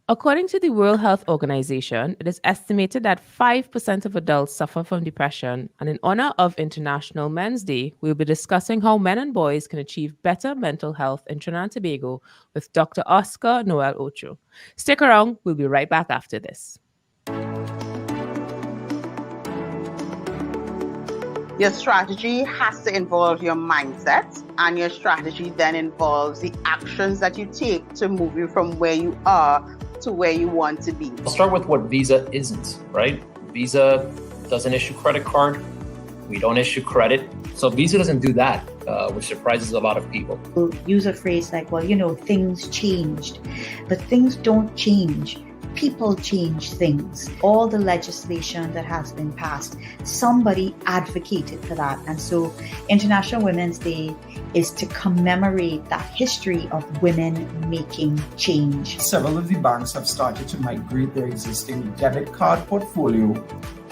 According to the World Health Organization, it is estimated that 5% of adults suffer from depression. And in honor of International Men's Day, we'll be discussing how men and boys can achieve better mental health in Trinidad and Tobago with Dr. Oscar Noel Ocho. Stick around, we'll be right back after this. Your strategy has to involve your mindset, and your strategy then involves the actions that you take to move you from where you are to where you want to be. I'll start with what Visa isn't, right? Visa doesn't issue credit card. We don't issue credit. So Visa doesn't do that, which surprises a lot of people. We'll use a phrase like, well, things changed, but things don't change. People change things. All the legislation that has been passed, somebody advocated for that. And so International Women's Day is to commemorate that history of women making change. Several of the banks have started to migrate their existing debit card portfolio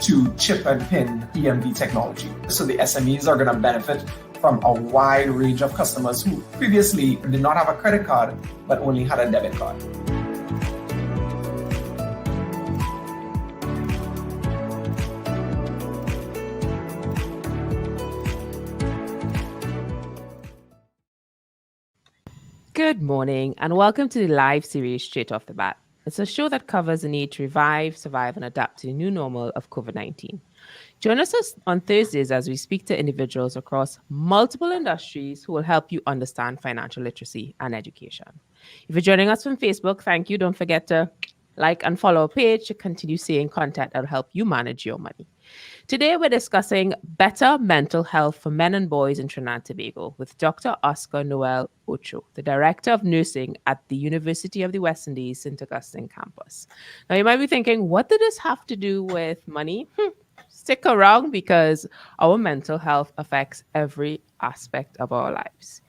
to chip and pin EMV technology. So the SMEs are going to benefit from a wide range of customers who previously did not have a credit card but only had a debit card. Good morning and welcome to the live series Straight Off the Bat. It's a show that covers the need to revive, survive, and adapt to the new normal of COVID-19. Join us on Thursdays as we speak to individuals across multiple industries who will help you understand financial literacy and education. If you're joining us from Facebook, thank you. Don't forget to like and follow our page to continue seeing content that will help you manage your money. Today, we're discussing better mental health for men and boys in Trinidad and Tobago with Dr. Oscar Noel Ocho, the Director of Nursing at the University of the West Indies, St. Augustine campus. Now, you might be thinking, what did this have to do with money? Stick around because our mental health affects every aspect of our lives.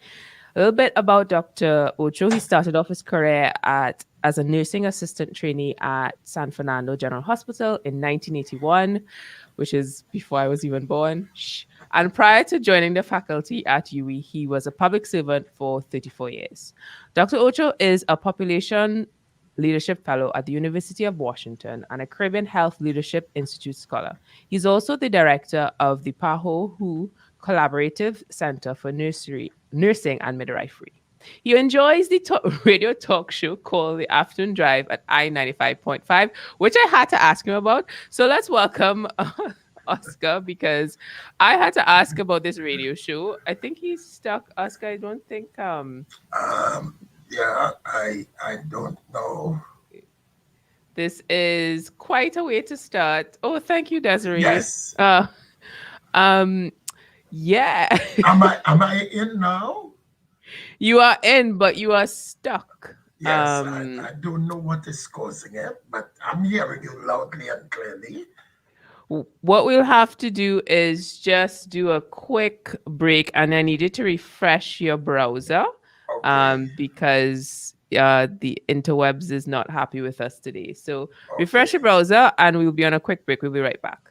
A little bit about Dr. Ocho. He started off his career as a nursing assistant trainee at San Fernando General Hospital in 1981, which is before I was even born. And prior to joining the faculty at UWI, he was a public servant for 34 years. Dr. Ocho is a population leadership fellow at the University of Washington and a Caribbean Health Leadership Institute scholar. He's also the director of the PAHO Collaborative Center for Nursing and Midwifery. He enjoys the radio talk show called The Afternoon Drive at I-95.5, which I had to ask him about. So let's welcome Oscar, because I had to ask about this radio show. I think he's stuck. Oscar, I don't think... Yeah, I don't know. This is quite a way to start. Oh, thank you, Desiree. Yes. Yeah. Am I in now? You are in, but you are stuck. Yes, I don't know what is causing it, but I'm hearing you loudly and clearly. What we'll have to do is just do a quick break, and I need you to refresh your browser. Okay. Because the interwebs is not happy with us today. So refresh your browser and we'll be on a quick break. We'll be right back.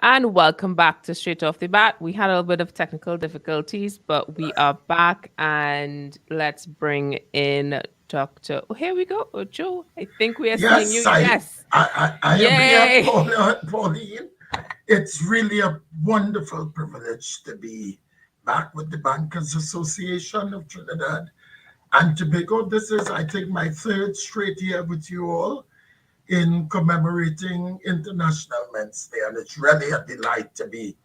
And welcome back to Straight Off the Bat. We had a little bit of technical difficulties, but we are back, and let's bring in Dr. Oh, here we go, Ocho. I think we are seeing you. Yes. I am here, Pauline. It's really a wonderful privilege to be back with the Bankers Association of Trinidad and Tobago. This is, I think, my third straight year with you all in commemorating International Men's Day, and it's really a delight to be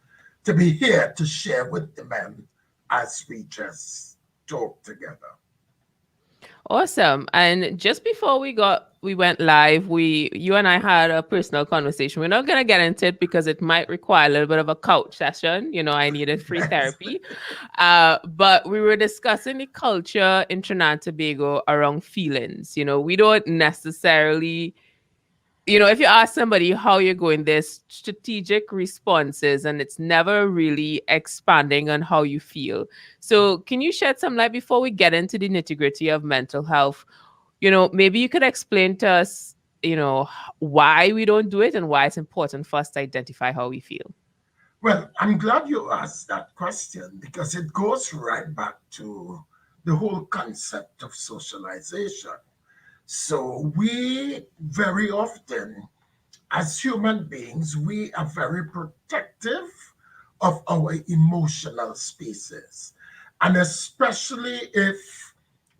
here to share with the men as we just talk together. Awesome. And just before we went live, you and I had a personal conversation. We're not gonna get into it because it might require a little bit of a couch session. You know, I needed free therapy. But we were discussing the culture in Trinidad and Tobago around feelings. You know, we don't necessarily, you know, if you ask somebody how you're going, there's strategic responses and it's never really expanding on how you feel. So can you shed some light before we get into the nitty-gritty of mental health? You know, maybe you could explain to us, you know, why we don't do it and why it's important for us to identify how we feel. Well, I'm glad you asked that question because it goes right back to the whole concept of socialization. So we very often, as human beings, we are very protective of our emotional spaces. And especially if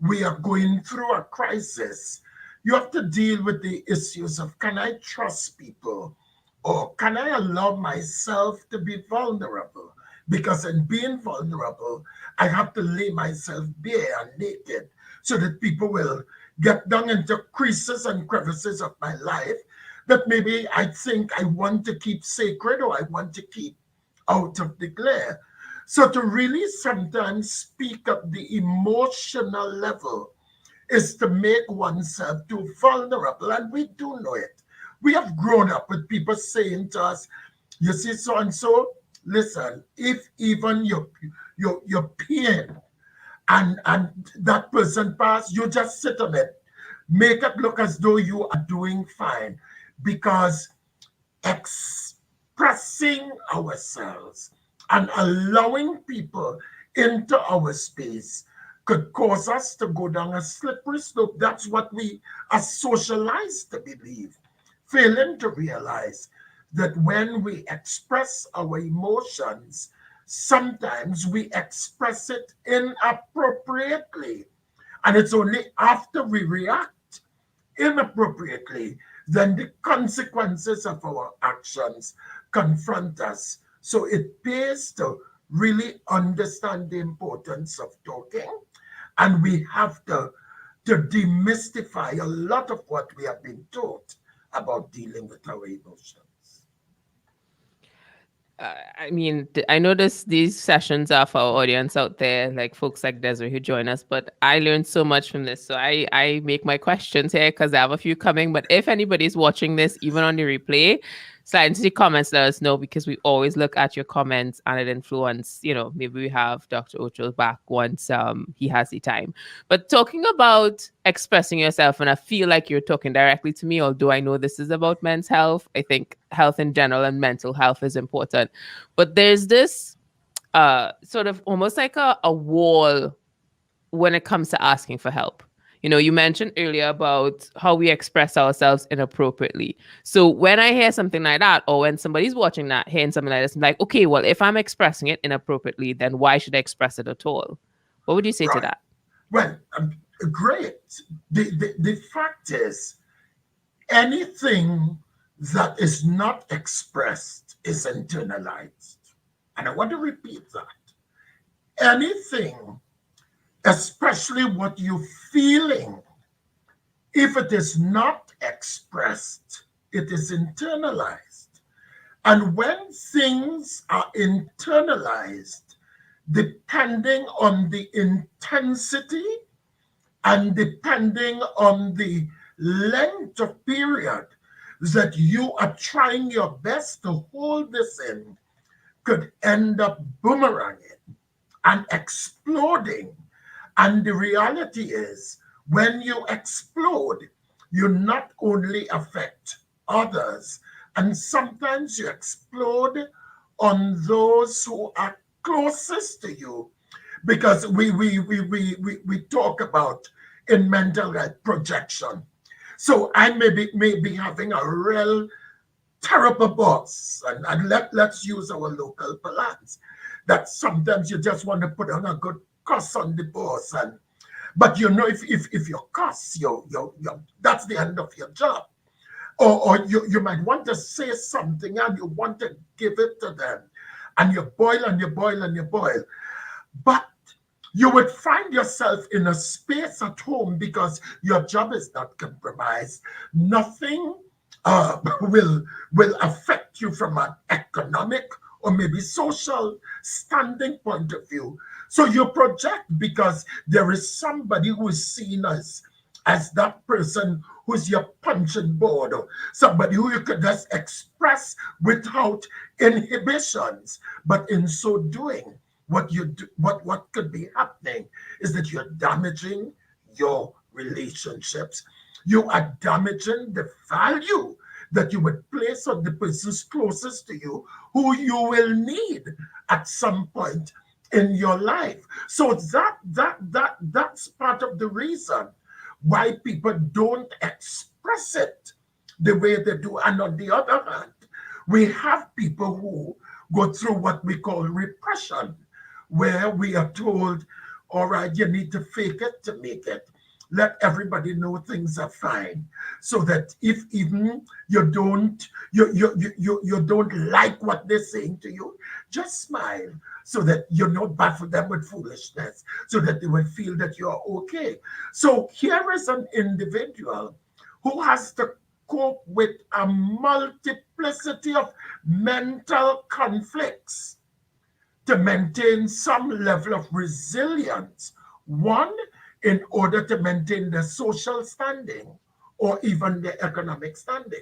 we are going through a crisis, you have to deal with the issues of, can I trust people? Or can I allow myself to be vulnerable? Because in being vulnerable, I have to lay myself bare and naked so that people will get down into creases and crevices of my life that maybe I think I want to keep sacred or I want to keep out of the glare. So to really sometimes speak up the emotional level is to make oneself too vulnerable, and we do know it. We have grown up with people saying to us, you see so and so, listen, if even your pain and that person pass, you just sit on it. Make it look as though you are doing fine, because expressing ourselves and allowing people into our space could cause us to go down a slippery slope. That's what we are socialized to believe, failing to realize that when we express our emotions, sometimes we express it inappropriately. And it's only after we react inappropriately then the consequences of our actions confront us. So it pays to really understand the importance of talking, and we have to demystify a lot of what we have been taught about dealing with our emotions. I mean, I know these sessions are for our audience out there, like folks like Desiree who join us, but I learned so much from this. So I make my questions here because I have a few coming. But if anybody's watching this, even on the replay, slide into the comments, let us know, because we always look at your comments and it influences, you know, maybe we have Dr. Ocho back once he has the time. But talking about expressing yourself, and I feel like you're talking directly to me, although I know this is about men's health. I think health in general and mental health is important. But there's this sort of almost like a wall when it comes to asking for help. You know, you mentioned earlier about how we express ourselves inappropriately. So when I hear something like that, or when somebody's watching that, hearing something like this, I'm like, okay, well, if I'm expressing it inappropriately, then why should I express it at all? What would you say to that? Well, great. The fact is, anything that is not expressed is internalized. And I want to repeat that. Anything, especially what you're feeling, if it is not expressed, it is internalized. And when things are internalized, depending on the intensity and depending on the length of period that you are trying your best to hold this in, could end up boomeranging and exploding. And the reality is, when you explode, you not only affect others, and sometimes you explode on those who are closest to you, because we talk about in mental health projection. So I may be having a real terrible boss, and let's use our local parlance, that sometimes you just want to put on a good cuss on the boss, But you know, if you cuss, that's the end of your job. Or you might want to say something and you want to give it to them. And you boil and you boil and you boil. But you would find yourself in a space at home because your job is not compromised. Nothing will affect you from an economic or maybe social standing point of view. So you project because there is somebody who is seen as that person who's your punching board, or somebody who you could just express without inhibitions. But in so doing, what could be happening is that you're damaging your relationships. You are damaging the value that you would place on the persons closest to you, who you will need at some point in your life. So that's part of the reason why people don't express it the way they do. And on the other hand, we have people who go through what we call repression, where we are told, all right, you need to fake it to make it. Let everybody know things are fine, so that if even you don't like what they're saying to you, just smile, so that you don't baffle them with foolishness, so that they will feel that you're okay. So here is an individual who has to cope with a multiplicity of mental conflicts to maintain some level of resilience. One, in order to maintain their social standing or even their economic standing.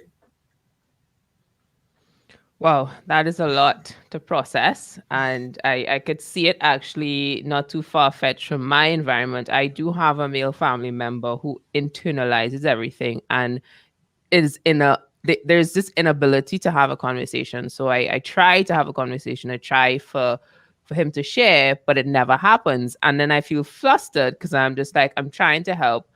Wow, that is a lot to process. And I could see it actually not too far-fetched from my environment. I do have a male family member who internalizes everything and is there's this inability to have a conversation. So I try to have a conversation. I try for him to share, but it never happens. And then I feel flustered because I'm just like, I'm trying to help.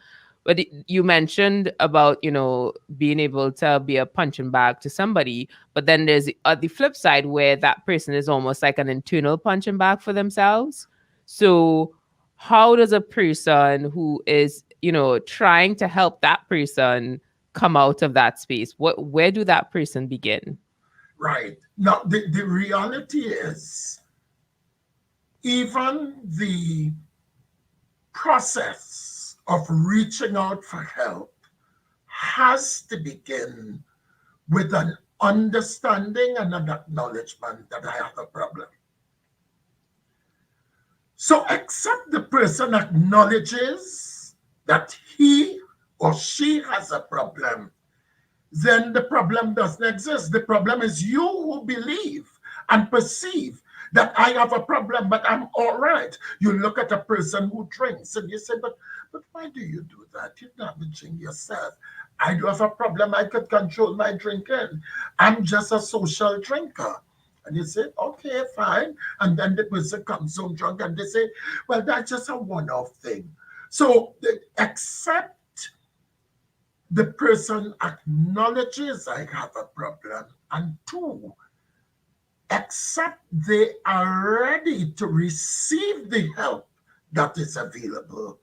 But you mentioned about, being able to be a punching bag to somebody, but then there's the flip side where that person is almost like an internal punching bag for themselves. So how does a person who is, trying to help that person come out of that space? Where do that person begin? Right. Now, the reality is, even the process of reaching out for help has to begin with an understanding and an acknowledgement that I have a problem. So except the person acknowledges that he or she has a problem, then the problem doesn't exist. The problem is you who believe and perceive that I have a problem, but I'm all right. You look at a person who drinks and you say, but why do you do that? You're damaging yourself. I do have a problem. I could control my drinking. I'm just a social drinker. And you say, okay, fine. And then the person comes home drunk and they say, well, that's just a one-off thing. So accept the person acknowledges I have a problem, and two, except they are ready to receive the help that is available,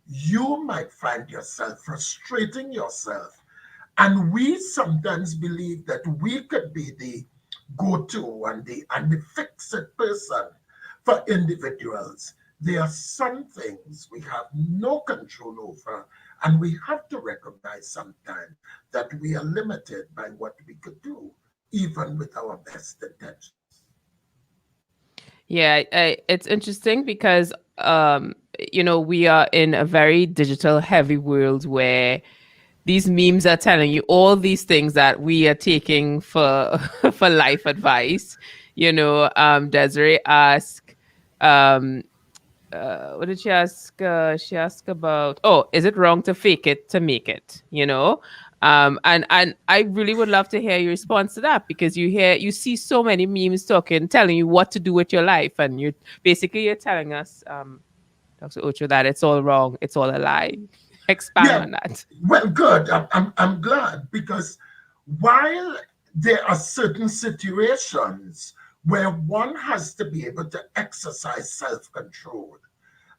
you might find yourself frustrating yourself. And we sometimes believe that we could be the go-to and the fix-it person for individuals. There are some things we have no control over, and we have to recognize sometimes that we are limited by what we could do, even with our best intentions. Yeah, it's interesting because, we are in a very digital heavy world where these memes are telling you all these things that we are taking for for life advice. Desiree asked, what did she ask? She asked about, is it wrong to fake it to make it? And I really would love to hear your response to that, because you see so many memes telling you what to do with your life, and you're telling us, Dr. Ocho, that it's all wrong, it's all a lie. Expand on that. Well, good. I'm glad, because while there are certain situations where one has to be able to exercise self-control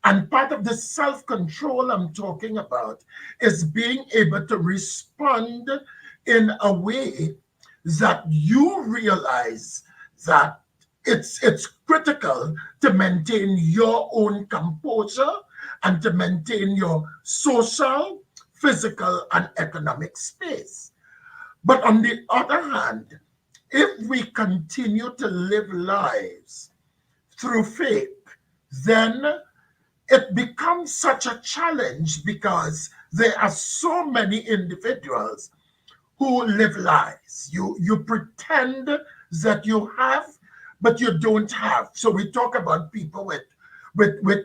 And part of the self-control I'm talking about is being able to respond in a way that you realize that it's critical to maintain your own composure and to maintain your social, physical, and economic space. But on the other hand, if we continue to live lives through faith, then it becomes such a challenge because there are so many individuals who live lies. You pretend that you have, but you don't have. So we talk about people with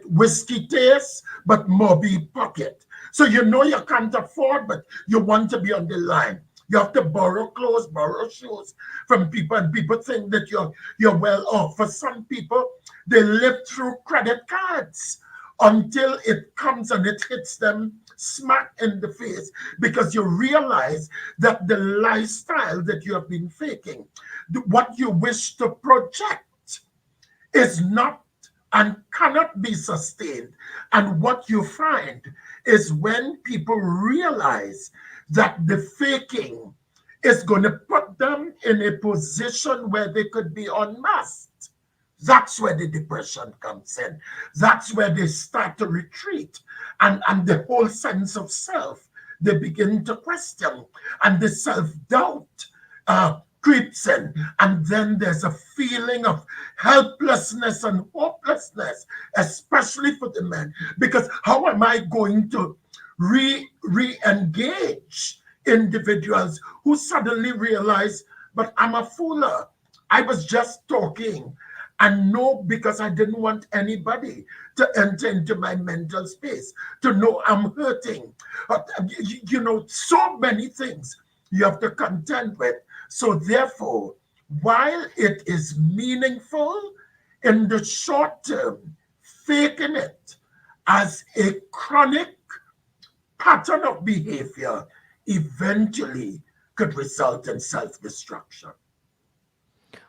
whiskey taste, but mobby pocket. So you know you can't afford, but you want to be on the line. You have to borrow clothes, borrow shoes from people, and people think that you're well off. For some people, they live through credit cards until it comes and it hits them smack in the face, because you realize that the lifestyle that you have been faking, what you wish to project, is not and cannot be sustained. And what you find is when people realize that the faking is going to put them in a position where they could be unmasked, that's where the depression comes in. That's where they start to retreat. And the whole sense of self, they begin to question. And the self-doubt creeps in. And then there's a feeling of helplessness and hopelessness, especially for the men. Because how am I going to re-engage individuals who suddenly realize, but I'm a fooler. I was just talking. And no, because I didn't want anybody to enter into my mental space, to know I'm hurting. You know, so many things you have to contend with. So therefore, while it is meaningful in the short term, faking it as a chronic pattern of behavior eventually could result in self-destruction.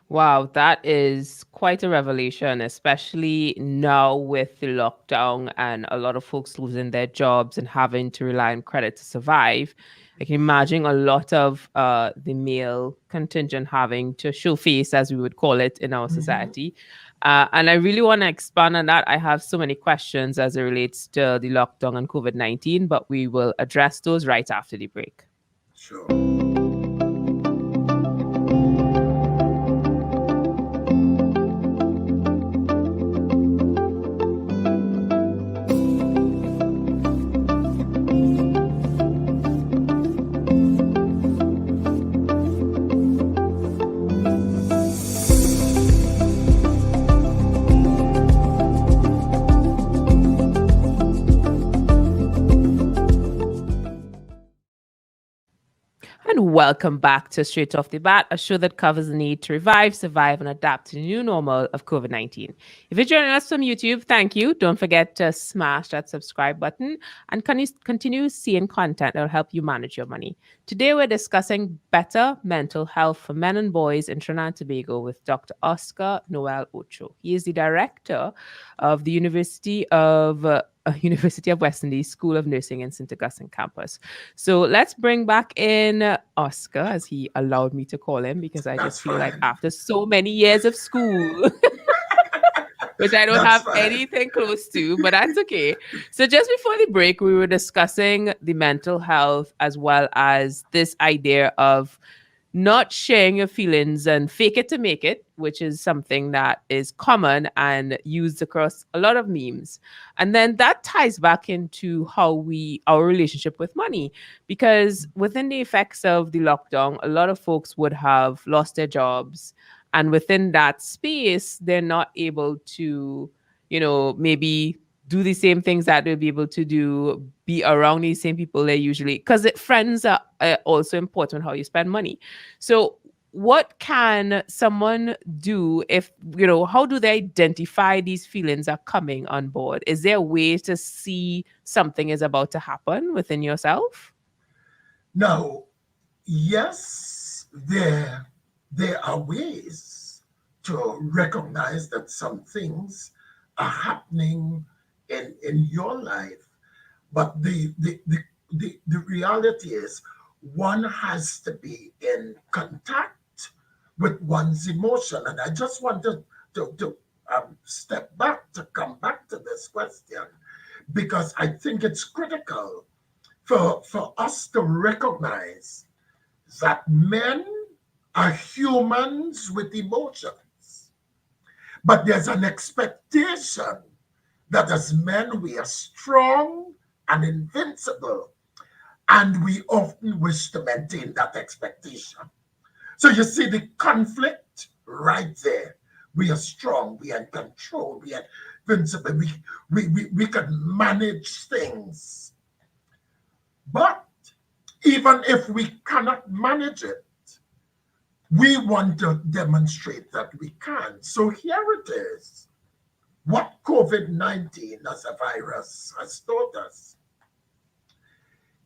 Wow, that is quite a revelation, especially now with the lockdown and a lot of folks losing their jobs and having to rely on credit to survive. I can imagine a lot of the male contingent having to show face, as we would call it in our society. And I really want to expand on that. I have so many questions as it relates to the lockdown and COVID-19, but we will address those right after the break. Sure. And welcome back to Straight Off the Bat, a show that covers the need to revive, survive, and adapt to the new normal of COVID-19. If you're joining us from YouTube, thank you. Don't forget to smash that subscribe button and continue seeing content that will help you manage your money. Today, we're discussing better mental health for men and boys in Trinidad and Tobago with Dr. Oscar Noel Ocho. He is the director of the University of West Indies School of Nursing in St. Augustine campus. So let's bring back in Oscar, as he allowed me to call him, because I just feel like after so many years of school, which I don't have anything close to, but that's okay. So just before the break, we were discussing the mental health as well as this idea of not sharing your feelings and fake it to make it, which is something that is common and used across a lot of memes. And then that ties back into our relationship with money, because within the effects of the lockdown, a lot of folks would have lost their jobs. And within that space, they're not able to, maybe do the same things that they'll be able to do, be around these same people they usually, because friends are also important how you spend money. So what can someone do if, how do they identify these feelings are coming on board? Is there a way to see something is about to happen within yourself? Now, yes, there are ways to recognize that some things are happening in your life. But the reality is one has to be in contact with one's emotion. And I just wanted to step back to come back to this question, because I think it's critical for us to recognize that men are humans with emotions. But there's an expectation that as men we are strong and invincible, and we often wish to maintain that expectation. So you see the conflict right there. We are strong, we are in control, we are invincible, we can manage things. But even if we cannot manage it, we want to demonstrate that we can. So here it is. What COVID-19 as a virus has taught us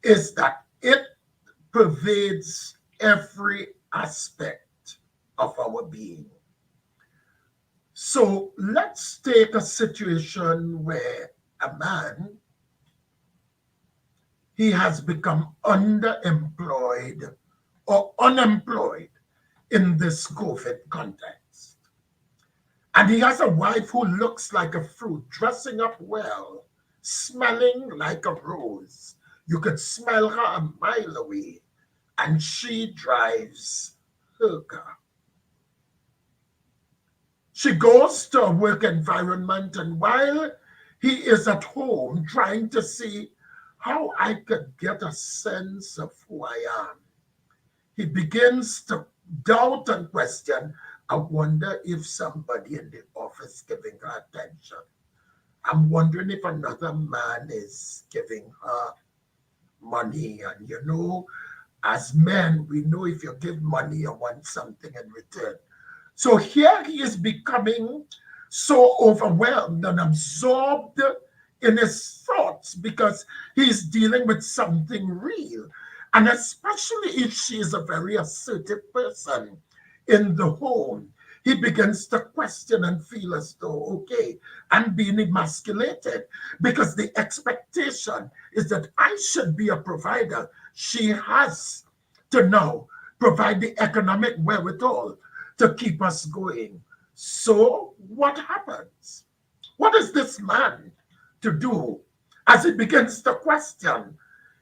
is that it pervades every aspect of our being. So let's take a situation where a man, he has become underemployed or unemployed in this COVID context. And he has a wife who looks like a fruit, dressing up well, smelling like a rose. You could smell her a mile away, and she drives her car. She goes to a work environment, and while he is at home trying to see how I could get a sense of who I am, he begins to doubt and question. I wonder if somebody in the office giving her attention. I'm wondering if another man is giving her money. And you know, as men, we know if you give money, you want something in return. So here he is becoming so overwhelmed and absorbed in his thoughts because he's dealing with something real. And especially if she is a very assertive person in the home, he begins to question and feel as though, okay, I'm being emasculated because the expectation is that I should be a provider. She has to now provide the economic wherewithal to keep us going. So what happens? What is this man to do? As he begins to question,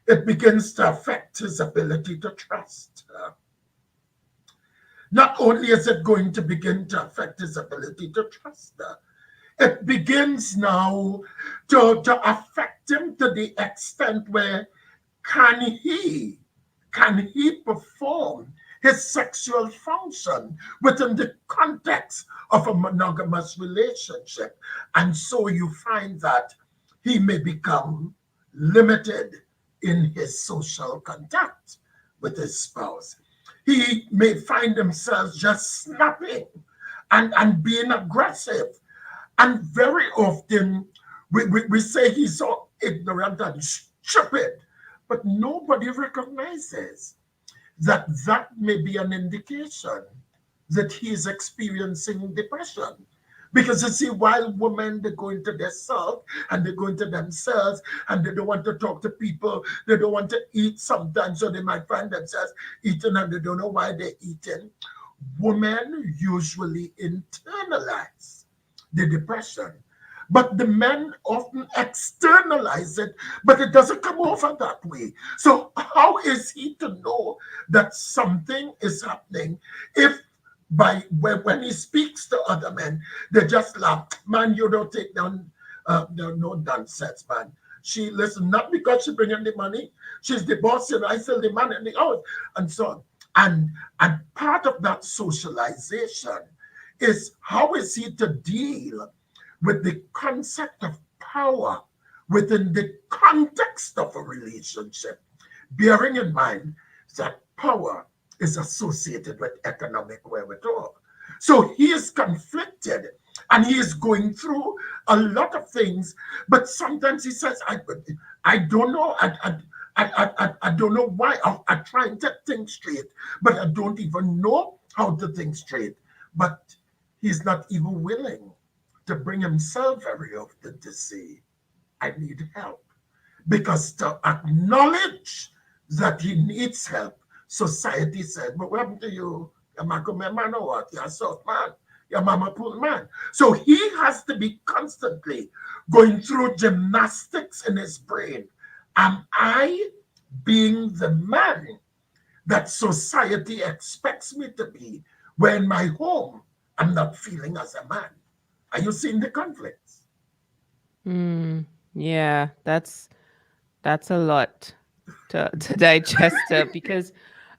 it begins to affect his ability to trust her. Not only is it going to begin to affect his ability to trust her, it begins now to affect him to the extent where can he perform his sexual function within the context of a monogamous relationship. And so you find that he may become limited in his social contact with his spouse. He may find himself just snapping and being aggressive. And very often we say he's so ignorant and stupid, but nobody recognizes that that may be an indication that he's experiencing depression. Because you see, while women, they go into their self and they go into themselves and they don't want to talk to people, they don't want to eat sometimes, so they might find themselves eating and they don't know why they're eating. Women usually internalize the depression, but the men often externalize it, but it doesn't come over that way. So how is he to know that something is happening if when he speaks to other men, they just laugh? Man, you don't take down no nonsense, man. She listen, not because she bring in the money, she's the boss, and I still the man in the house, and so on. And part of that socialization is how is he to deal with the concept of power within the context of a relationship, bearing in mind that power is associated with economic wherewithal. So he is conflicted and he is going through a lot of things, but sometimes he says, I don't know, I don't know why. I try and get things straight, but I don't even know how to think straight. But he's not even willing to bring himself very often to say, I need help. Because to acknowledge that he needs help, society said, but what happened to you? Your man come man or what? You're a soft man. Your mama pull man. So he has to be constantly going through gymnastics in his brain. Am I being the man that society expects me to be when in my home I'm not feeling as a man? Are you seeing the conflicts? Yeah, that's a lot to digest because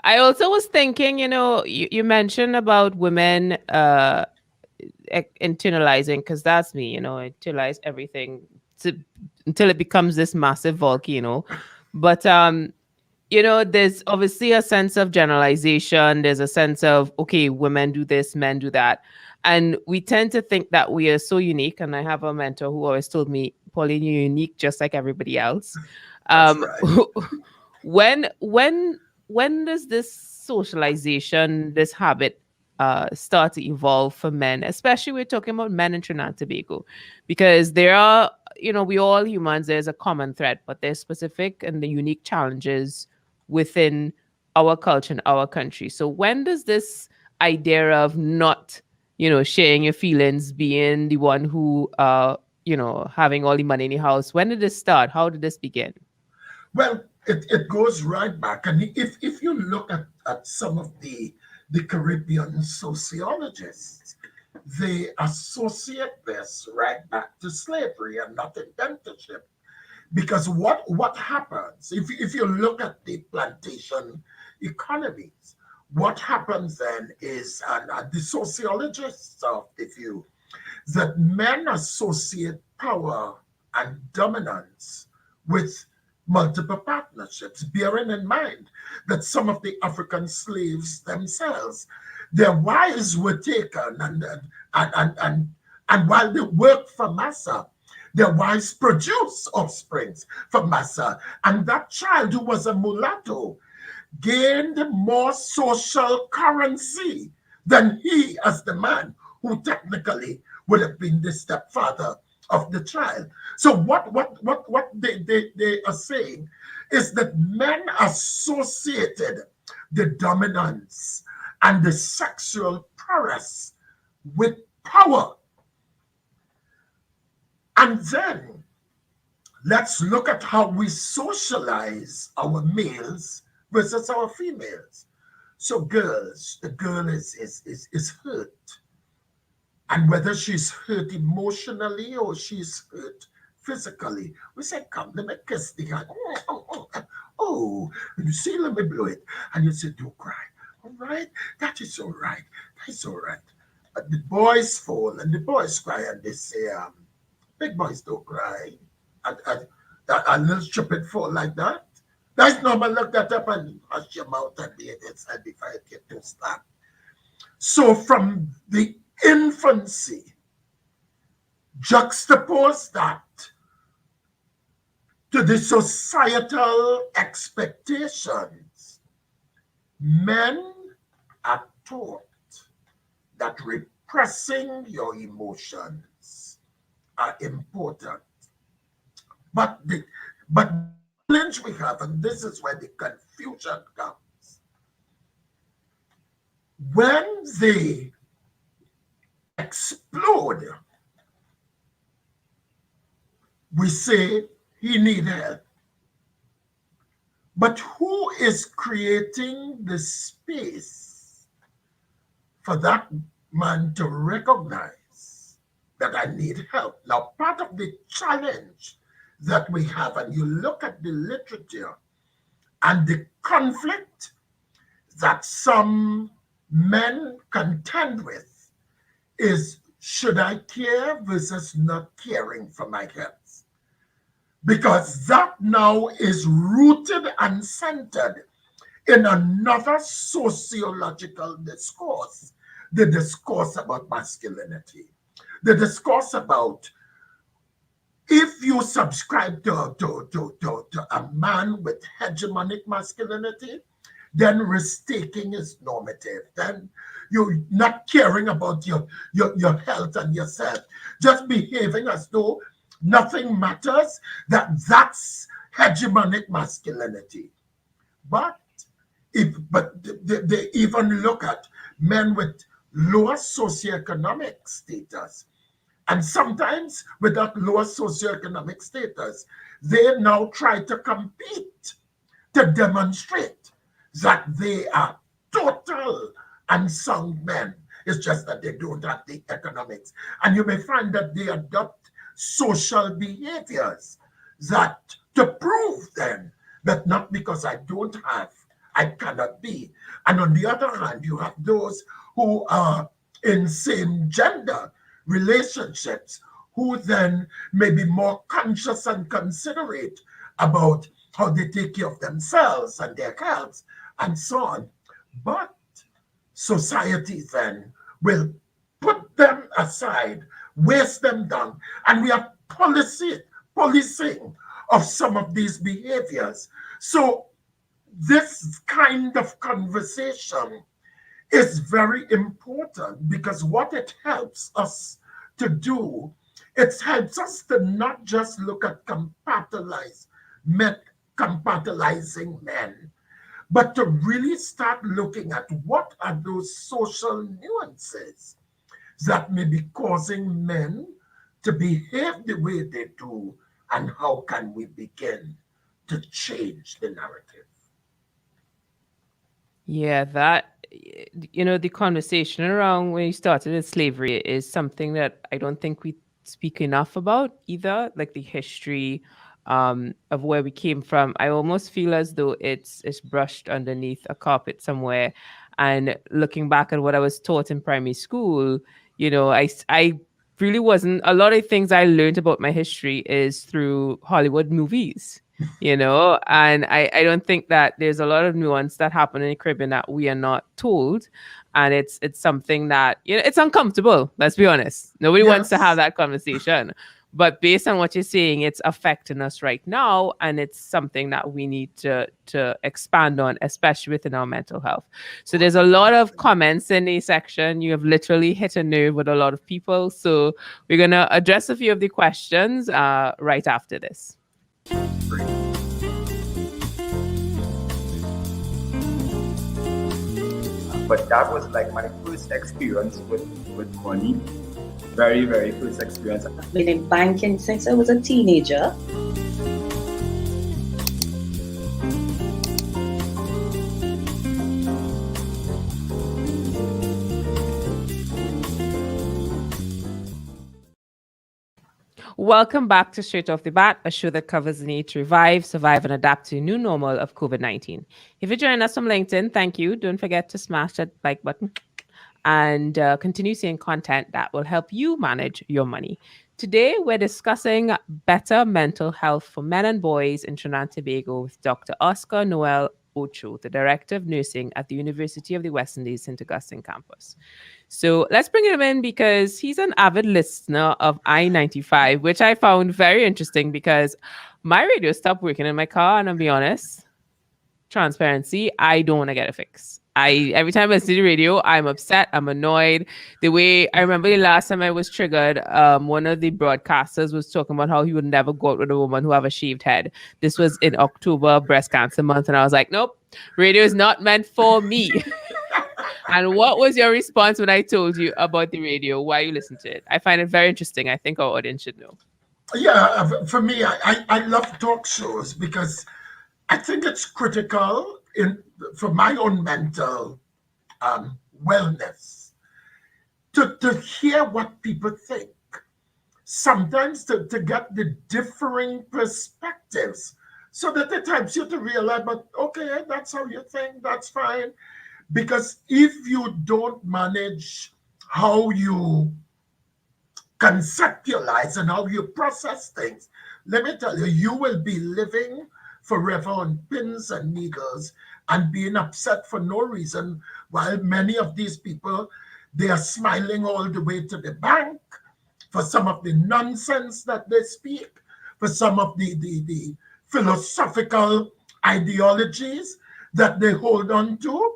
I also was thinking, you mentioned about women internalizing, because that's me, internalize everything until it becomes this massive volcano. But there's obviously a sense of generalization. There's a sense of, okay, women do this, men do that. And we tend to think that we are so unique. And I have a mentor who always told me, Pauline, you're unique just like everybody else. That's right. When does this socialization, this habit start to evolve for men? Especially we're talking about men in Trinidad and Tobago, because there are, we all humans, there's a common thread, but there's specific and the unique challenges within our culture and our country. So when does this idea of not, sharing your feelings, being the one who, having all the money in the house, when did this start? How did this begin? Well, it goes right back. And if you look at some of the Caribbean sociologists, they associate this right back to slavery and not indentureship. Because what happens, if you look at the plantation economies, what happens then is, and the sociologists of the view, that men associate power and dominance with multiple partnerships, bearing in mind that some of the African slaves themselves, their wives were taken, and while they worked for Massa, their wives produced offspring for Massa, and that child who was a mulatto gained more social currency than he as the man who technically would have been the stepfather of the child. So what they are saying is that men associated the dominance and the sexual prowess with power. And then let's look at how we socialize our males versus our females. So girls, the girl is hurt. And whether she's hurt emotionally or she's hurt physically, we say, come, let me kiss the hand. Oh, you see, let me blow it. And you say, don't cry. All right, that is all right. That's all right. But the boys fall and the boys cry and they say, big boys don't cry. And little stupid fall like that. That's normal. Look that up and hush your mouth and be inside before I get to stop. So from the infancy, juxtapose that to the societal expectations. Men are taught that repressing your emotions are important. But the challenge we have, and this is where the confusion comes, when they explode, we say he need help. But who is creating the space for that man to recognize that I need help? Now, part of the challenge that we have, and you look at the literature and the conflict that some men contend with, is should I care versus not caring for my health? Because that now is rooted and centered in another sociological discourse, the discourse about masculinity, the discourse about if you subscribe to a man with hegemonic masculinity, then risk-taking is normative. Then you're not caring about your health and yourself, just behaving as though nothing matters, that's hegemonic masculinity. But they even look at men with lower socioeconomic status. And sometimes with that lower socioeconomic status, they now try to compete to demonstrate that they are total unsound men. It's just that they don't have the economics. And you may find that they adopt social behaviors that to prove then that not because I don't have, I cannot be. And on the other hand, you have those who are in same gender relationships who then may be more conscious and considerate about how they take care of themselves and their health and so on. But society then will put them aside, waste them down, and we are policing of some of these behaviors. So this kind of conversation is very important because what it helps us to do, it helps us to not just look at compartmentalizing men, but to really start looking at what are those social nuances that may be causing men to behave the way they do, and how can we begin to change the narrative? Yeah, that, the conversation around when you started with slavery is something that I don't think we speak enough about either, like the history of where we came from. I almost feel as though it's brushed underneath a carpet somewhere. And looking back at what I was taught in primary school, I really wasn't, a lot of things I learned about my history is through Hollywood movies. And I don't think that there's a lot of nuance that happen in the Caribbean that we are not told. And it's something that, it's uncomfortable. Let's be honest. Nobody wants to have that conversation. But based on what you're saying, it's affecting us right now. And it's something that we need to expand on, especially within our mental health. So there's a lot of comments in the section. You have literally hit a nerve with a lot of people. So we're going to address a few of the questions right after this. But that was like my first experience with money. Very, very first experience. I've been in banking since I was a teenager. Welcome back to Straight Off the Bat, a show that covers the need to revive, survive, and adapt to a new normal of COVID-19. If you're joining us from LinkedIn, thank you. Don't forget to smash that like button and continue seeing content that will help you manage your money. Today, we're discussing better mental health for men and boys in Trinidad and Tobago with Dr. Oscar Noel Ocho, the Director of Nursing at the University of the West Indies St. Augustine campus. So let's bring him in because he's an avid listener of I-95, which I found very interesting because my radio stopped working in my car, and I'll be honest, transparency, I don't want to get a fix. Every time I see the radio, I'm upset, I'm annoyed. The way I remember the last time I was triggered, one of the broadcasters was talking about how he would never go out with a woman who have a shaved head. This was in October, breast cancer month, and I was like, nope, radio is not meant for me. And what was your response when I told you about the radio? Why you listen to it? I find it very interesting. I think our audience should know. Yeah, for me, I love talk shows because I think it's critical for my own mental wellness to hear what people think. Sometimes to get the differing perspectives so that it helps you to realize, but okay, that's how you think, that's fine. Because if you don't manage how you conceptualize and how you process things, let me tell you, you will be living forever on pins and needles and being upset for no reason, while many of these people, they are smiling all the way to the bank for some of the nonsense that they speak, for some of the philosophical ideologies that they hold on to.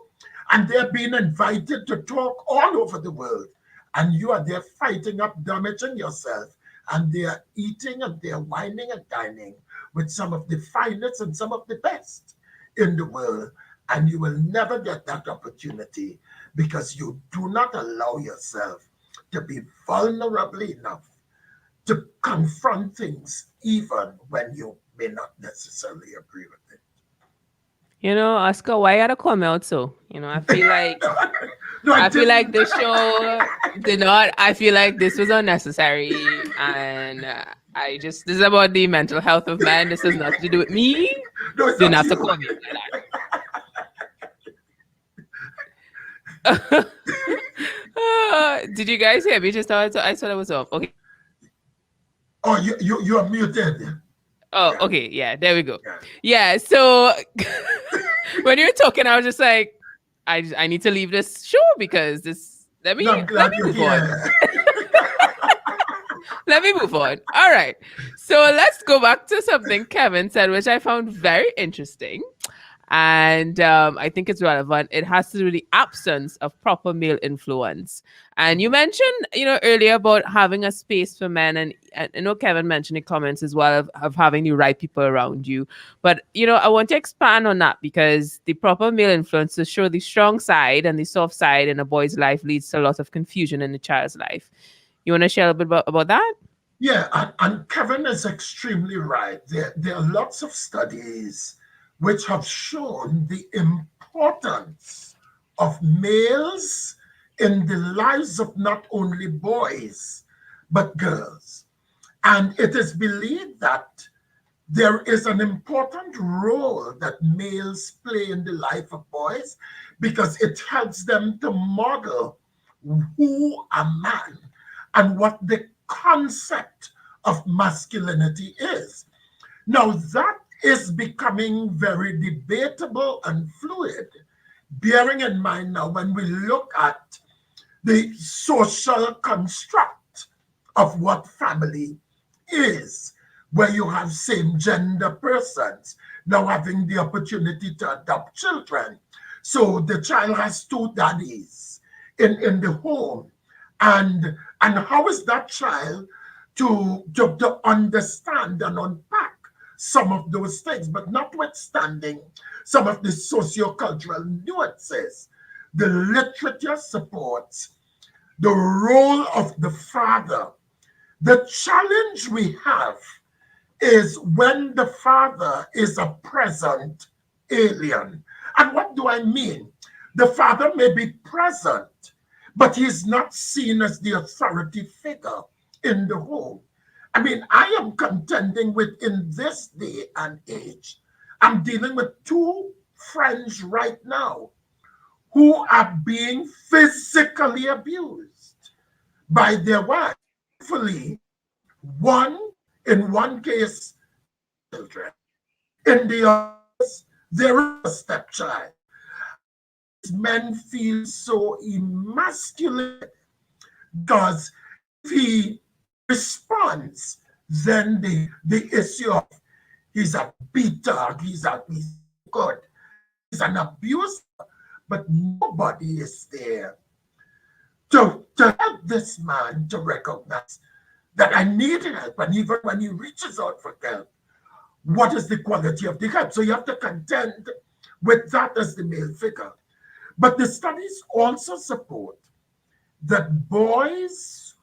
And they're being invited to talk all over the world. And you are there fighting up, damaging yourself, and they are eating and they are wining and dining with some of the finest and some of the best in the world. And you will never get that opportunity because you do not allow yourself to be vulnerable enough to confront things even when you may not necessarily agree with it. You know, Oscar, why you had to come out so? You know, I feel like No, I feel like didn't. the show did not. I feel like this was unnecessary, and this is about the mental health of men. This has nothing to do with me. No, it's Didn't not have to you. call me like that. Did you guys hear me? Just I thought I was off. Okay. Oh, you're muted. Oh, Yeah. okay. Yeah, there we go. Yeah. Yeah. So when you were talking, I was just like, I need to leave this show because this. Let me No, I'm glad you're move on. here. Let me move on. All right. So let's go back to something Kevin said, which I found very interesting. And I think it's relevant. It has to do with the absence of proper male influence. And you mentioned, earlier about having a space for men. And I know Kevin mentioned in comments as well of having the right people around you. But, I want to expand on that because the proper male influence to show the strong side and the soft side in a boy's life leads to a lot of confusion in the child's life. You want to share a bit about that? Yeah, and Kevin is extremely right. There are lots of studies which have shown the importance of males in the lives of not only boys, but girls. And it is believed that there is an important role that males play in the life of boys because it helps them to model who a man and what the concept of masculinity is. Now, that is becoming very debatable and fluid, bearing in mind now when we look at the social construct of what family is, where you have same gender persons now having the opportunity to adopt children. So the child has two daddies in the home. And how is that child to understand and unpack some of those things, but notwithstanding some of the sociocultural nuances, the literature supports the role of the father. The challenge we have is when the father is a present alien. And what do I mean? The father may be present, but he's not seen as the authority figure in the home. I mean, I am contending with, in this day and age, I'm dealing with two friends right now who are being physically abused by their wives. Hopefully, in one case, children. In the other case, there is a stepchild. Men feel so emasculated because if he responds, then the issue of he's a beater, he's good, he's an abuser, but nobody is there to help this man to recognize that I need help. And even when he reaches out for help, what is the quality of the help? So you have to contend with that as the male figure. But the studies also support that boys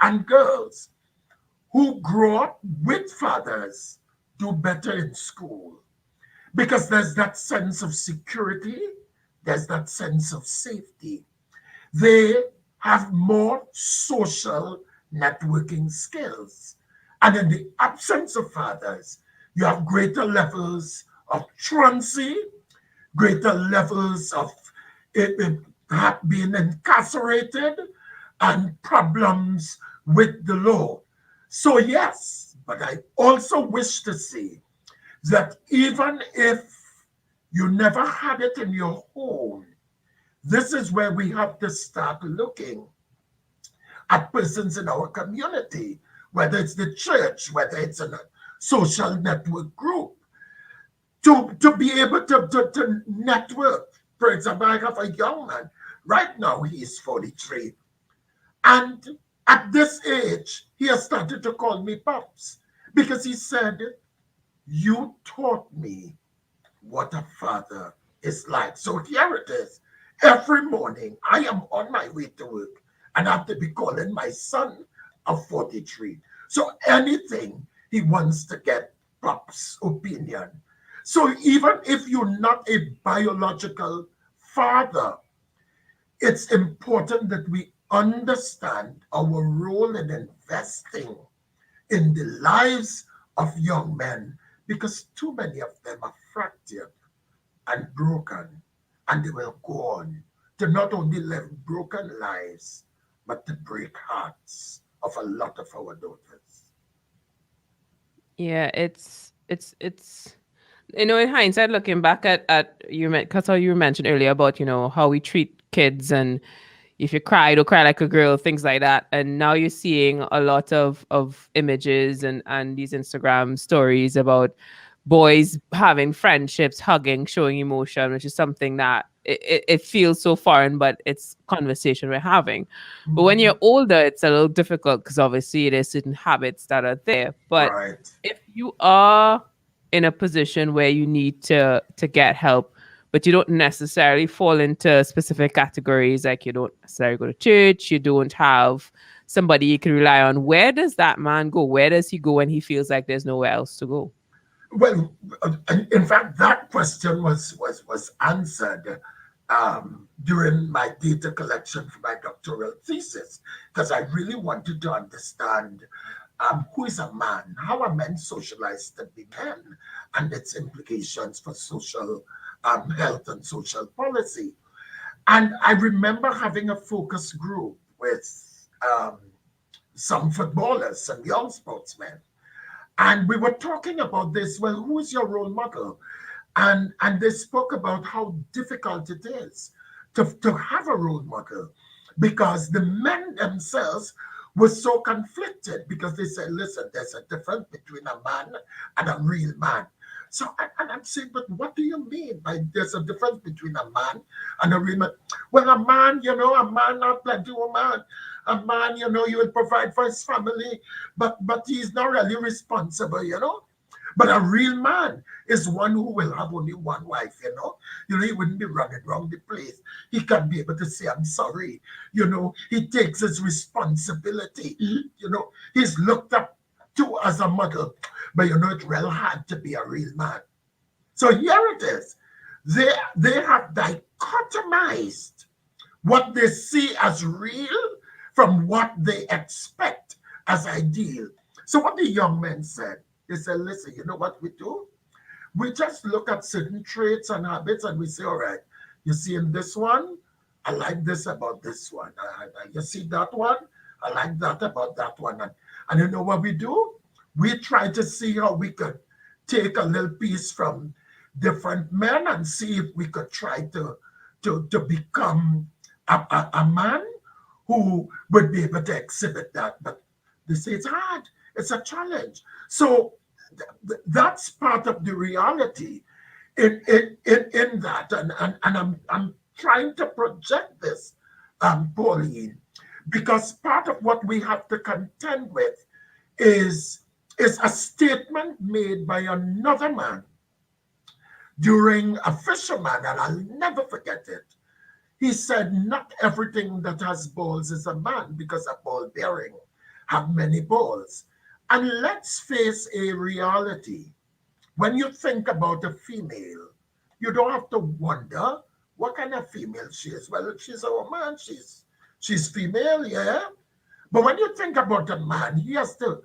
and girls who grow up with fathers do better in school because there's that sense of security, there's that sense of safety. They have more social networking skills. And in the absence of fathers, you have greater levels of truancy, greater levels of being incarcerated, and problems with the law. So yes, but I also wish to see that even if you never had it in your home, this is where we have to start looking at persons in our community, whether it's the church, whether it's a social network group, to be able to network. For example, I have a young man, right now he's 43. And At this age, he has started to call me Pops because he said, you taught me what a father is like. So here it is. Every morning, I am on my way to work and I have to be calling my son of 43. So anything he wants to get Pop's opinion. So even if you're not a biological father, it's important that we understand our role in investing in the lives of young men, because too many of them are fractured and broken, and they will go on to not only live broken lives, but to break hearts of a lot of our daughters. Yeah, it's in hindsight, looking back at you, because how you mentioned earlier about how we treat kids, and if you cry, don't cry like a girl, things like that. And now you're seeing a lot of images and these Instagram stories about boys having friendships, hugging, showing emotion, which is something that it feels so foreign, but it's conversation we're having. But when you're older, it's a little difficult because obviously there's certain habits that are there. But Right. if you are in a position where you need to get help, but you don't necessarily fall into specific categories, like you don't necessarily go to church, you don't have somebody you can rely on, where does that man go? Where does he go when he feels like there's nowhere else to go? Well, in fact, that question was answered during my data collection for my doctoral thesis, because I really wanted to understand who is a man, how are men socialized to be men, and its implications for social health and social policy. And I remember having a focus group with some footballers, some young sportsmen. And we were talking about this. Well, who is your role model? And they spoke about how difficult it is to have a role model, because the men themselves were so conflicted, because they said, listen, there's a difference between a man and a real man. So, and I'm saying, but what do you mean by there's a difference between a man and a real man? Well, a man, a man not plenty of man. A man, you will provide for his family, but he's not really responsible. But a real man is one who will have only one wife. He wouldn't be running around the place. He can be able to say, I'm sorry. He takes his responsibility. He's looked up to as a model. But it's real hard to be a real man. So here it is. They have dichotomized what they see as real from what they expect as ideal. So what the young men said, they said, listen, you know what we do? We just look at certain traits and habits and we say, all right, you see in this one, I like this about this one. You see that one? I like that about that one. And you know what we do? We try to see how we could take a little piece from different men and see if we could try to become a man who would be able to exhibit that. But they say it's hard. It's a challenge. So that's part of the reality in that. And I'm trying to project this, Pauline, because part of what we have to contend with is a statement made by another man during a fisherman, and I'll never forget it. He said, not everything that has balls is a man, because a ball bearing have many balls. And let's face a reality. When you think about a female, you don't have to wonder what kind of female she is. Well, she's a woman, she's female, yeah. But when you think about a man, he has to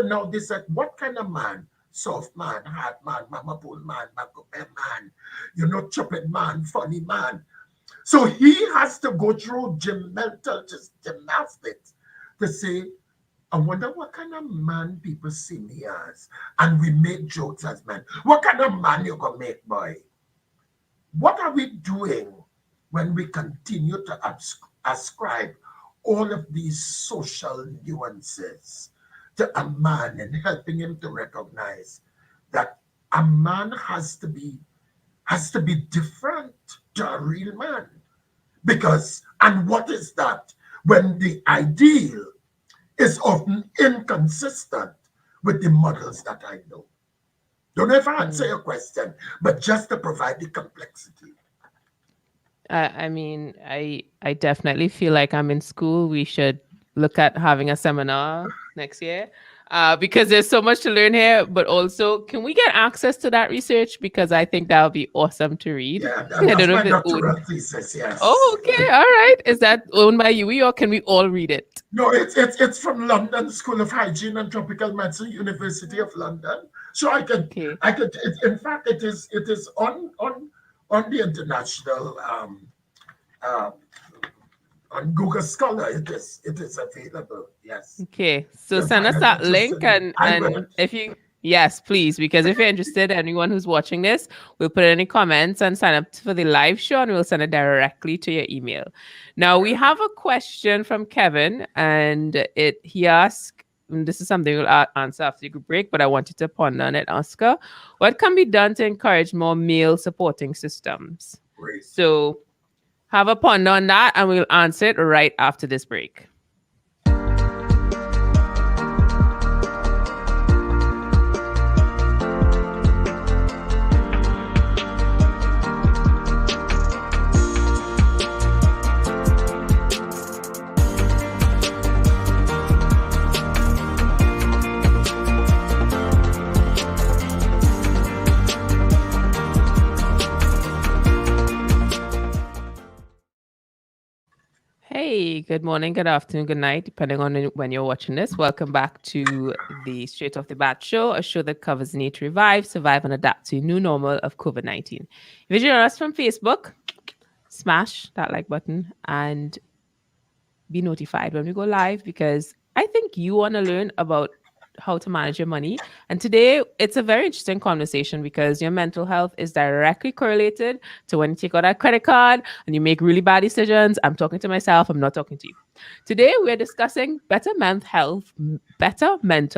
now decide what kind of man. Soft man, hard man, mama pool man, man, chubby man, funny man. So he has to go through mental gymnastics to say, I wonder what kind of man people see me as. And we make jokes as men. What kind of man you gonna make, boy? What are we doing when we continue to ascribe all of these social nuances to a man and helping him to recognize that a man has to be different to a real man? Because, and what is that? When the ideal is often inconsistent with the models that I know. Don't know if I answer your question, but just to provide the complexity. I mean, I definitely feel like I'm in school. We should look at having a seminar next year, because there's so much to learn here. But also, can we get access to that research? Because I think that would be awesome to read. Yeah, I don't that's know my if it's doctoral owned. thesis, yes. Oh, okay, all right. Is that owned by UE, or can we all read it? No, it's from London School of Hygiene and Tropical Medicine, University of London. So Okay. in fact, it is on the international on Google Scholar. It is available. Yes. Okay, so If send I us am that interested link, in it, I will. and if you, yes, please, because if you're interested, anyone who's watching this, we'll put any comments and sign up for the live show, and we'll send it directly to your email. Now we have a question from Kevin, and he asked, and this is something we'll answer after the break, but I wanted to ponder on it, Oscar. What can be done to encourage more male supporting systems? Great. So have a ponder on that, and we'll answer it right after this break. Hey, good morning, good afternoon, good night, depending on when you're watching this. Welcome back to the Straight Off the Bat show, a show that covers the need to revive, survive, and adapt to a new normal of COVID-19. If you join us from Facebook, smash that like button and be notified when we go live, because I think you want to learn about how to manage your money. And today it's a very interesting conversation because your mental health is directly correlated to when you take out that credit card and you make really bad decisions. I'm talking to myself, I'm not talking to you. Today we're discussing better mental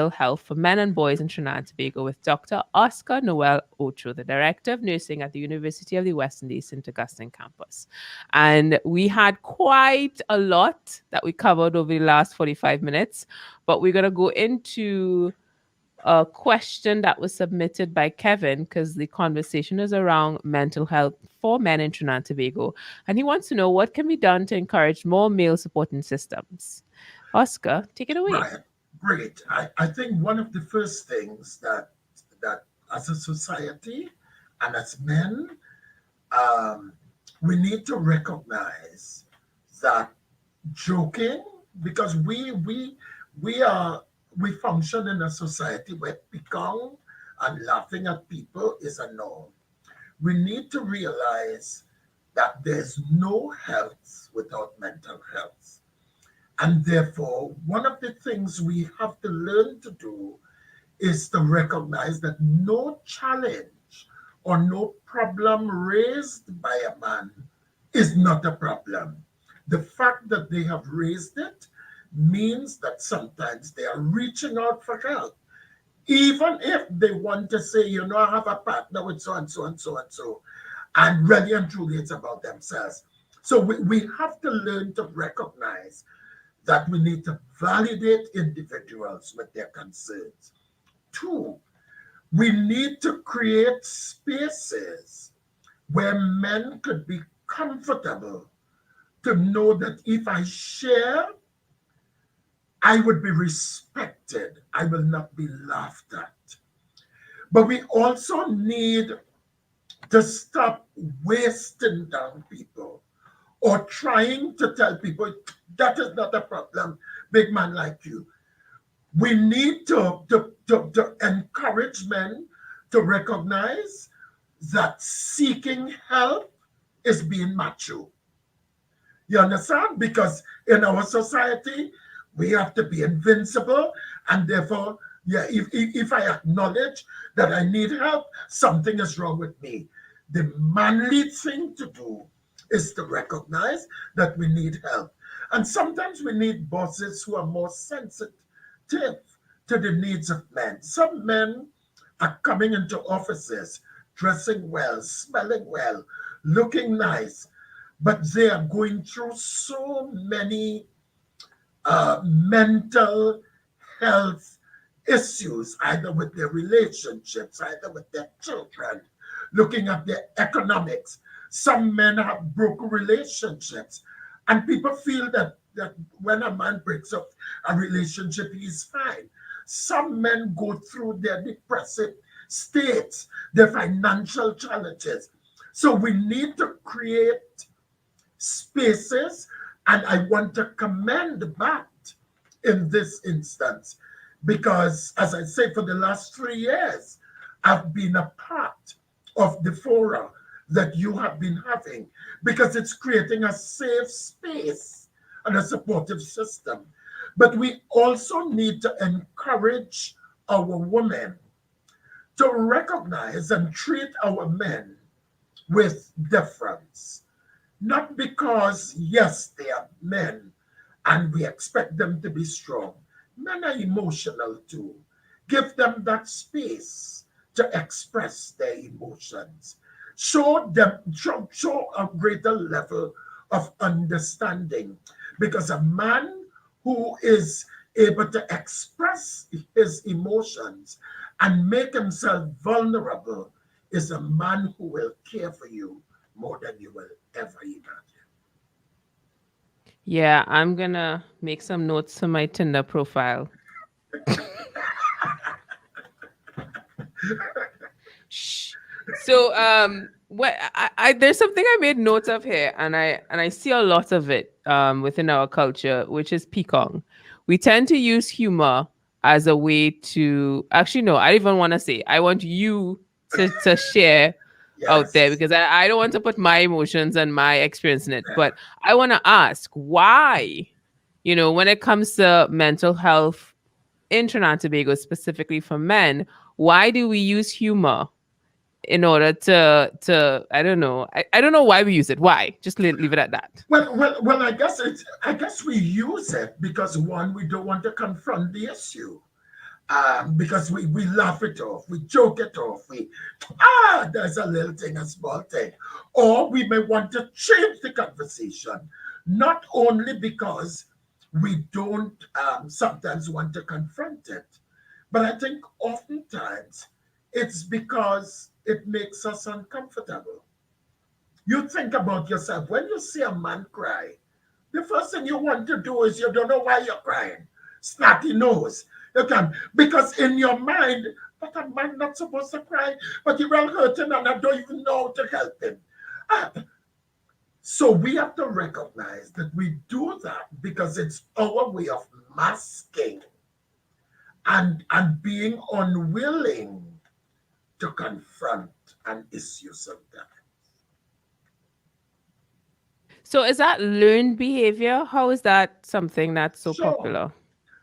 health for men and boys in Trinidad and Tobago with Dr. Oscar Noel Ocho, the Director of Nursing at the University of the West Indies St. Augustine campus. And we had quite a lot that we covered over the last 45 minutes, but we're going to go into a question that was submitted by Kevin because the conversation is around mental health for men in Trinidad and Tobago. And he wants to know what can be done to encourage more male supporting systems. Oscar, take it away. Right. Great. I think one of the first things that as a society and as men, we need to recognize that joking, because we function in a society where picking and laughing at people is a norm. We need to realize that there's no health without mental health. And therefore, one of the things we have to learn to do is to recognize that no challenge or no problem raised by a man is not a problem. The fact that they have raised it means that sometimes they are reaching out for help. Even if they want to say, I have a partner with so and so and so and so, and really and truly it's about themselves. So we have to learn to recognize that we need to validate individuals with their concerns. 2, we need to create spaces where men could be comfortable to know that if I share, I would be respected. I will not be laughed at. But we also need to stop wasting down people or trying to tell people that is not a problem, big man like you. We need to encourage men to recognize that seeking help is being macho. You understand? Because in our society, we have to be invincible, and therefore, if I acknowledge that I need help, something is wrong with me. The manly thing to do is to recognize that we need help. And sometimes we need bosses who are more sensitive to the needs of men. Some men are coming into offices, dressing well, smelling well, looking nice, but they are going through so many mental health issues, either with their relationships, either with their children, looking at their economics. Some men have broken relationships, and people feel that when a man breaks up a relationship, he's fine. Some men go through their depressive states, their financial challenges. So we need to create spaces, and I want to commend BATT in this instance because, as I say, for the last 3 years, I've been a part of the fora that you have been having because it's creating a safe space and a supportive system. But we also need to encourage our women to recognize and treat our men with deference. Not because, yes, they are men and we expect them to be strong. Men are emotional too. Give them that space to express their emotions. Show a greater level of understanding because a man who is able to express his emotions and make himself vulnerable is a man who will care for you more than you will ever imagine. Yeah, I'm gonna make some notes for my Tinder profile. Shh. So what there's something I made notes of here, and I see a lot of it within our culture, which is peacock. We tend to use humor as a way to actually no, I don't even want to say. I want you to share out there Yes. because I don't want to put my emotions and my experience in it. But I want to ask why, when it comes to mental health in Trinidad and Tobago, specifically for men, why do we use humor in order to I don't know. I don't know why we use it. Why? Just leave it at that. Well. I guess we use it because one, we don't want to confront the issue. Because we laugh it off, we joke it off, there's a little thing, a small thing. Or we may want to change the conversation, not only because we don't sometimes want to confront it, but I think oftentimes it's because it makes us uncomfortable. You think about yourself, when you see a man cry, the first thing you want to do is you don't know why you're crying. Snotty nose. You can, because in your mind, but a man not supposed to cry, but he well hurting and I don't even know how to help him. Ah, so we have to recognize that we do that because it's our way of masking and being unwilling to confront an issue sometimes. So is that learned behavior? How is that something that's so Sure. popular?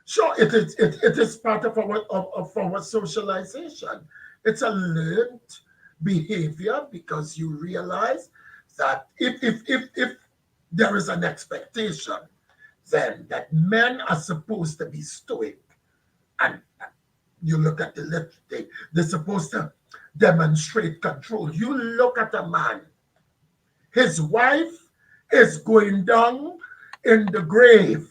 Sure, it is part of our socialization. It's a learned behavior because you realize that if there is an expectation, then that men are supposed to be stoic, and you look at the literature, they're supposed to demonstrate control. You look at a man, his wife is going down in the grave.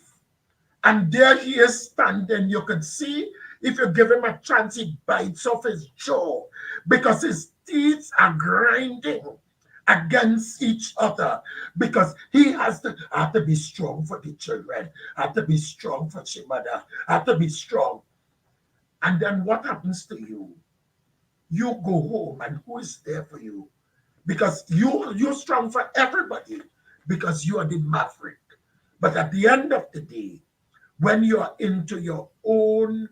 And there he is standing. You can see if you give him a chance, he bites off his jaw because his teeth are grinding against each other because he has to have to be strong for the children, have to be strong for his mother, have to be strong. And then what happens to you? You go home and who is there for you? Because you're strong for everybody because you are the maverick. But at the end of the day, when you are into your own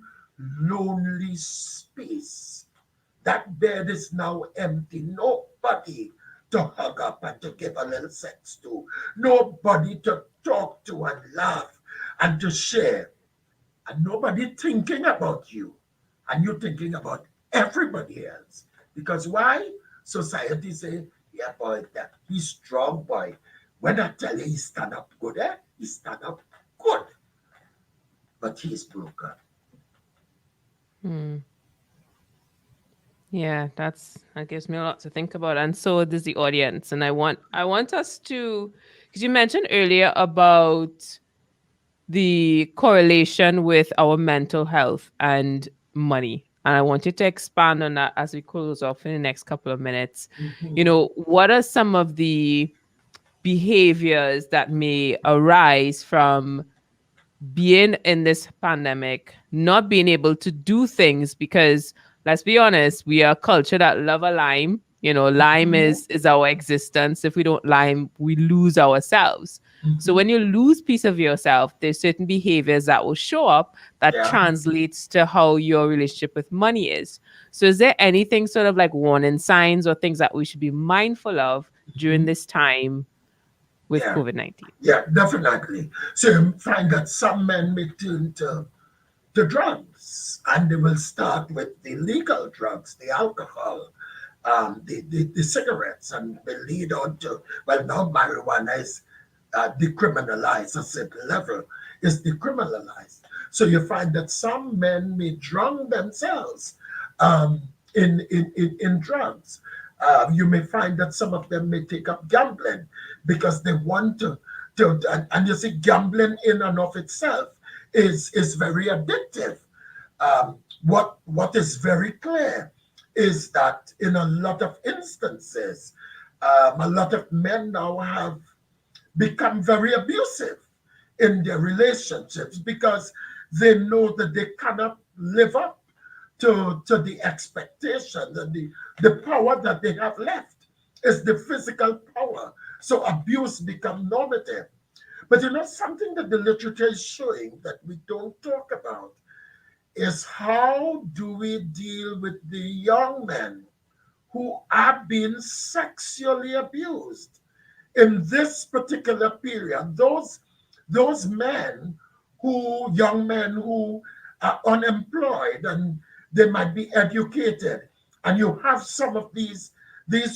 lonely space, that bed is now empty. Nobody to hug up and to give a little sex to. Nobody to talk to and laugh and to share. And nobody thinking about you. And you're thinking about everybody else. Because why? Society say, yeah, boy, he's strong, boy. When I tell you he stand up good, he stand up good. But he's broken. Yeah, that gives me a lot to think about, and so does the audience. And I want us to, because you mentioned earlier about the correlation with our mental health and money. And I want you to expand on that as we close off in the next couple of minutes. Mhm. You know, what are some of the behaviors that may arise from being in this pandemic, not being able to do things? Because let's be honest, we are a culture that love a lime. You know, lime is our existence. If we don't lime, we lose ourselves. So when you lose piece of yourself, there's certain behaviors that will show up that Yeah. translates to how your relationship with money is. So is there anything sort of like warning signs or things that we should be mindful of during this time with Yeah. COVID-19? Yeah, definitely. So you find that some men may turn to drugs, and they will start with the legal drugs, the alcohol, the cigarettes, and they lead on to, well, now marijuana is decriminalized, a certain level is decriminalized. So you find that some men may drown themselves in drugs. You may find that some of them may take up gambling because they want to and you see, gambling in and of itself is very addictive. What is very clear is that in a lot of instances, a lot of men now have become very abusive in their relationships because they know that they cannot live up to the expectation and the power that they have left is the physical power. So abuse becomes normative. But you know, something that the literature is showing that we don't talk about is how do we deal with the young men who are being sexually abused in this particular period. Those men young men who are unemployed and they might be educated, and you have some of these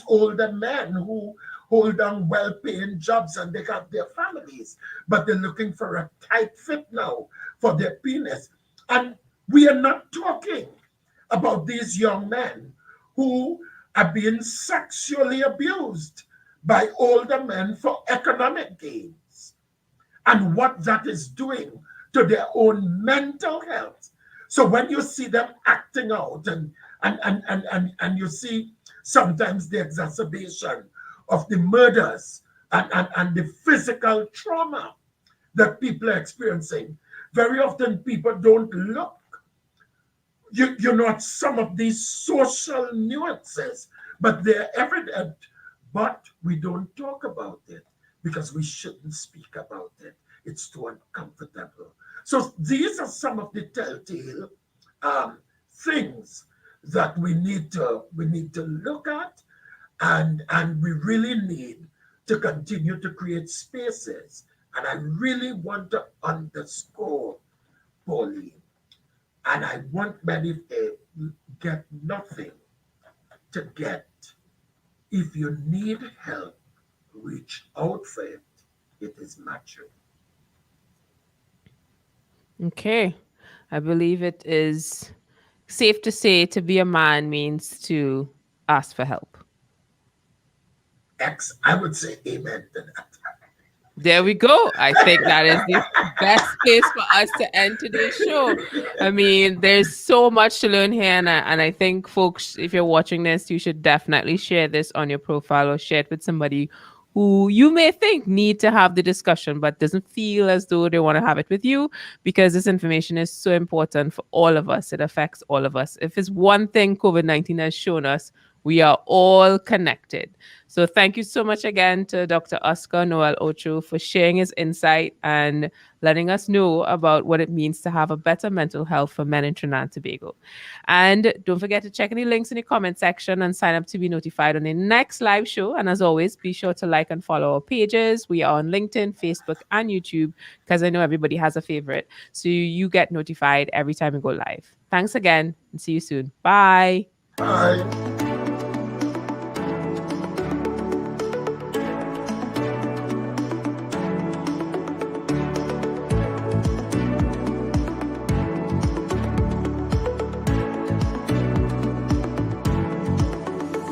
older men who hold down well-paying jobs and they have their families, but they're looking for a tight fit now for their penis. And we are not talking about these young men who are being sexually abused by older men for economic gains and what that is doing to their own mental health. So when you see them acting out and you see sometimes the exacerbation of the murders and the physical trauma that people are experiencing, very often people don't look you know, at some of these social nuances, but they're evident, but we don't talk about it because we shouldn't speak about it. It's too uncomfortable. So these are some of the telltale things that we need to look at, and we really need to continue to create spaces. And I really want to underscore, Pauline, and I want many to get nothing to get. If you need help, reach out for it. It is natural. Okay. I believe it is safe to say to be a man means to ask for help. I would say amen to that. There we go. I think that is the best place for us to end today's show. I mean, there's so much to learn here. And I think, folks, if you're watching this, you should definitely share this on your profile or share it with somebody who you may think need to have the discussion, but doesn't feel as though they want to have it with you, because this information is so important for all of us. It affects all of us. If it's one thing COVID-19 has shown us, we are all connected. So thank you so much again to Dr. Oscar Noel Ocho for sharing his insight and letting us know about what it means to have a better mental health for men in Trinidad and Tobago. And don't forget to check any links in the comment section and sign up to be notified on the next live show. And as always, be sure to like and follow our pages. We are on LinkedIn, Facebook, and YouTube, because I know everybody has a favorite. So you get notified every time we go live. Thanks again and see you soon. Bye. Bye.